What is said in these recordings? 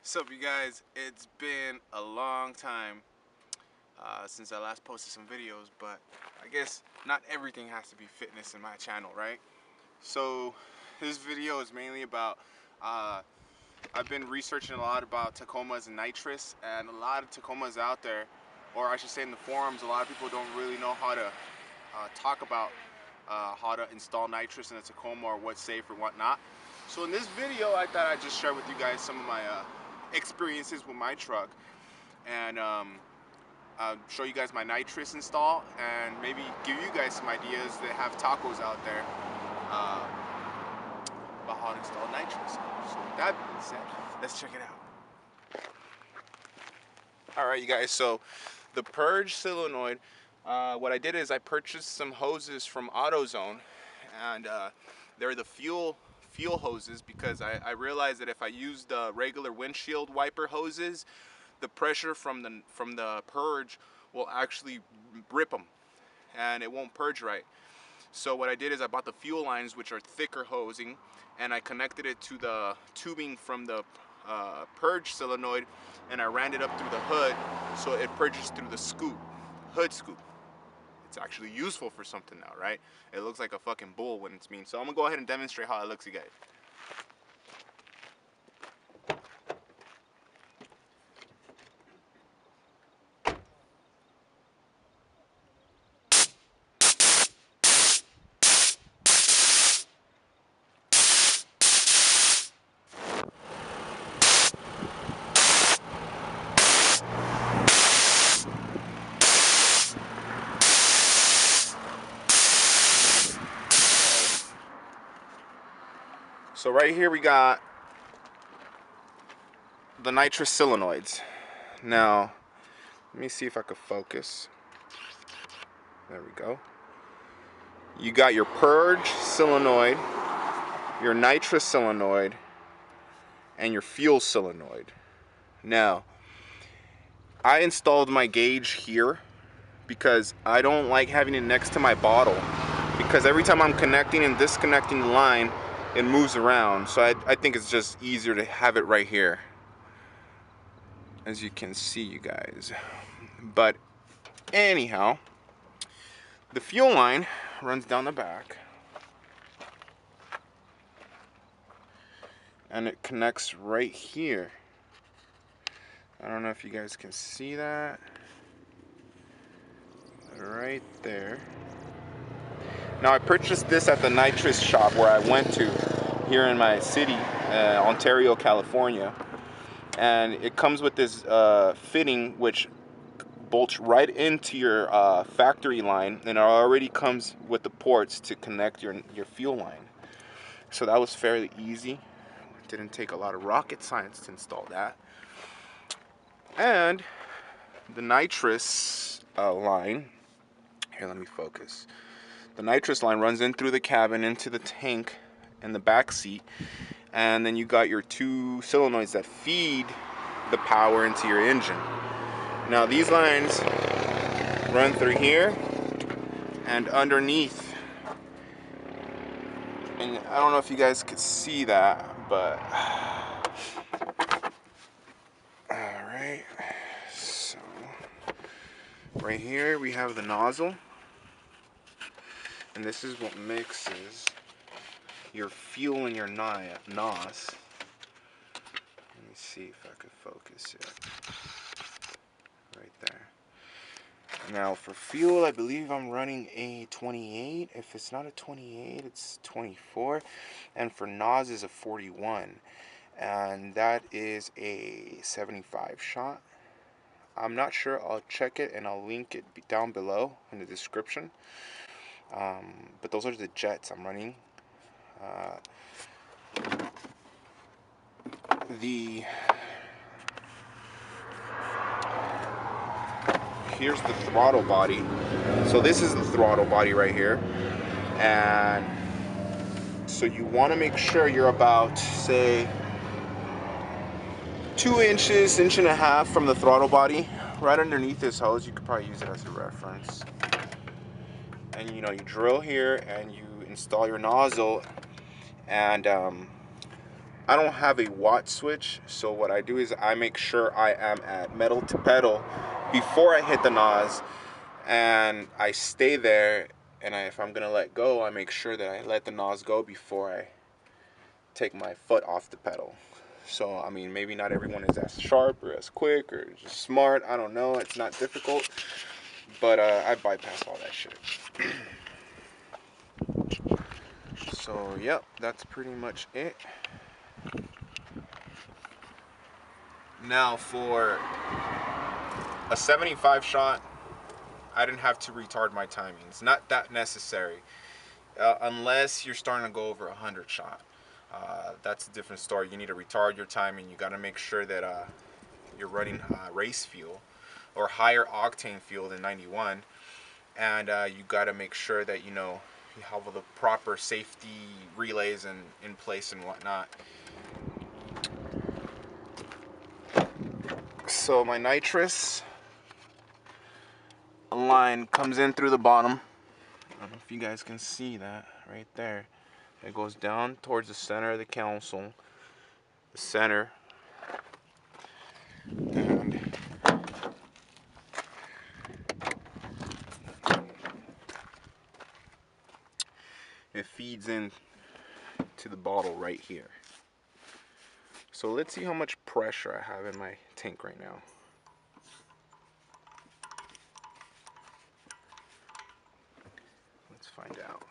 What's up, you guys? It's been a long time since I last posted some videos, but I guess not everything has to be fitness in my channel, right? So this video is mainly about I've been researching a lot about Tacomas and nitrous, and a lot of Tacomas out there, or I should say in the forums, a lot of people don't really know how to talk about how to install nitrous in a Tacoma or what's safe or whatnot. So in this video, I thought I'd just share with you guys some of my experiences with my truck, and show you guys my nitrous install, and maybe give you guys some ideas that have tacos out there about how to install nitrous. So with that being said, let's check it out. Alright, you guys, so the Purge Solenoid, what I did is I purchased some hoses from AutoZone, and they're the fuel hoses, because I realized that if I use the regular windshield wiper hoses, the pressure from the Purge will actually rip them, and it won't purge right. So what I did is I bought the fuel lines, which are thicker hosing, and I connected it to the tubing from the Purge solenoid, and I ran it up through the hood so it purges through the hood scoop. It's actually useful for something now, right? It looks like a fucking bull when it's mean. So I'm gonna go ahead and demonstrate how it looks, you guys. So right here we got the nitrous solenoids. Now, let me see if I could focus. There we go. You got your Purge solenoid, your nitrous solenoid, and your fuel solenoid. Now, I installed my gauge here because I don't like having it next to my bottle, because every time I'm connecting and disconnecting the line, it moves around. So I think it's just easier to have it right here, as you can see, you guys. But anyhow, the fuel line runs down the back, and it connects right here. I don't know if you guys can see that. Right there. Now, I purchased this at the nitrous shop where I went to here in my city, Ontario, California. And it comes with this fitting which bolts right into your factory line, and it already comes with the ports to connect your fuel line. So that was fairly easy. It didn't take a lot of rocket science to install that. And the nitrous line, here, let me focus. The nitrous line runs in through the cabin into the tank in the back seat, and then you got your two solenoids that feed the power into your engine. Now these lines run through here and underneath, and I don't know if you guys could see that, but alright, so right here we have the nozzle, and this is what mixes your fuel and your NOS. Let me see if I could focus it. Right there. Now for fuel, I believe I'm running a 28. If it's not a 28, it's 24. And for NOS is a 41. And that is a 75 shot. I'm not sure. I'll check it and I'll link it down below in the description. But those are the jets I'm running. Here's the throttle body. So this is the throttle body right here, and so you want to make sure you're about, say, 2 inches, inch and a half from the throttle body, right underneath this hose. You could probably use it as a reference. And you know, you drill here and you install your nozzle, and I don't have a watt switch, so what I do is I make sure I am at metal to pedal before I hit the NOS, and I stay there. And if I'm gonna let go, I make sure that I let the NOS go before I take my foot off the pedal. So I mean, maybe not everyone is as sharp or as quick or just smart. I don't know. It's not difficult, but I bypass all that shit. So yep, that's pretty much it. Now for a 75 shot, I didn't have to retard my timings. Not that necessary, unless you're starting to go over 100 shot. That's a different story. You need to retard your timing. You got to make sure that you're running race fuel or higher octane fuel than 91, and you got to make sure that you have all the proper safety relays in place and whatnot. So my nitrous line comes in through the bottom. I don't know if you guys can see that right there. It goes down towards the center of the console, the center, and it feeds in to the bottle right here. So let's see how much pressure I have in my tank right now. Let's find out.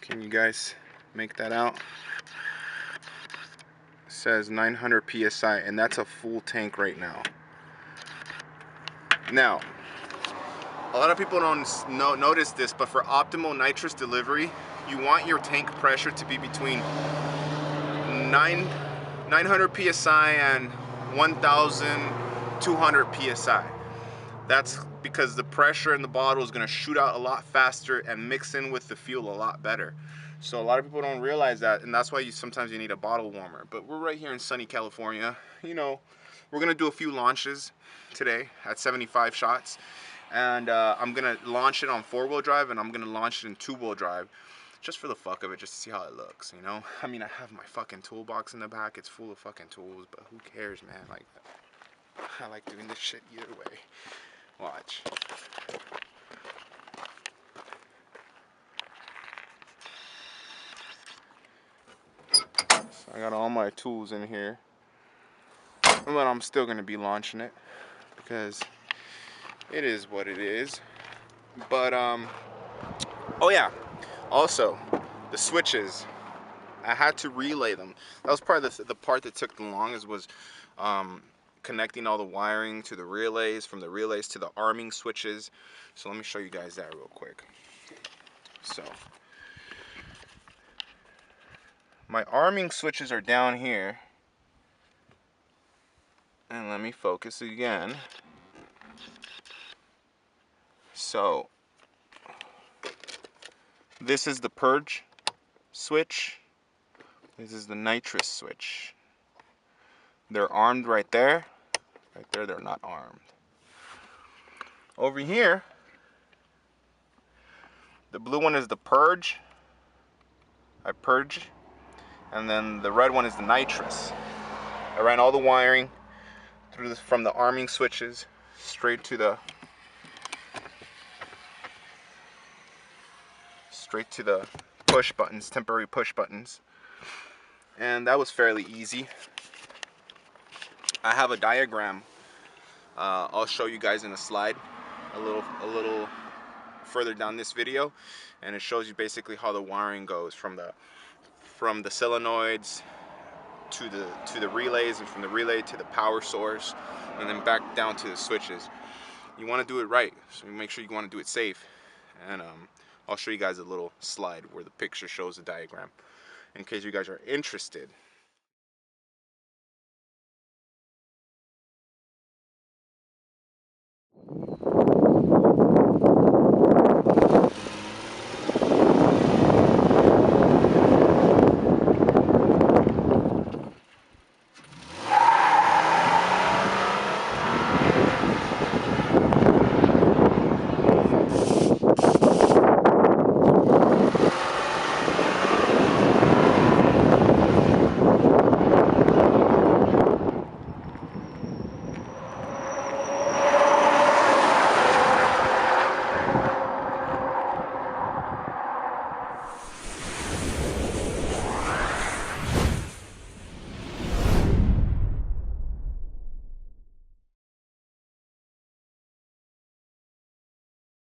Can you guys make that out? It says 900 psi, and that's a full tank right now. Now, a lot of people don't notice this, but for optimal nitrous delivery, you want your tank pressure to be between 900 psi and 1,200 psi. That's because the pressure in the bottle is going to shoot out a lot faster and mix in with the fuel a lot better. So a lot of people don't realize that, and that's why sometimes you need a bottle warmer. But we're right here in sunny California. We're going to do a few launches today at 75 shots. And I'm going to launch it on 4-wheel drive, and I'm going to launch it in 2-wheel drive. Just for the fuck of it, just to see how it looks, I mean, I have my fucking toolbox in the back. It's full of fucking tools, but who cares, man? Like, I like doing this shit either way. Watch. So I got all my tools in here, but I'm still gonna be launching it because it is what it is. But oh yeah, also the switches, I had to relay them. That was probably the part that took the longest, was connecting all the wiring to the relays, from the relays to the arming switches. So let me show you guys that real quick. So my arming switches are down here, and let me focus again. So this is the Purge Switch. This is the Nitrous Switch. They're armed right there. Right there, they're not armed. Over here, the blue one is the Purge. I purge. And then the red one is the Nitrous. I ran all the wiring through from the arming switches straight to the push buttons, temporary push buttons. And that was fairly easy. I have a diagram. I'll show you guys in a slide a little further down this video, and it shows you basically how the wiring goes from the solenoids to the relays, and from the relay to the power source, and then back down to the switches. You want to do it right, so make sure you want to do it safe. And I'll show you guys a little slide where the picture shows the diagram in case you guys are interested.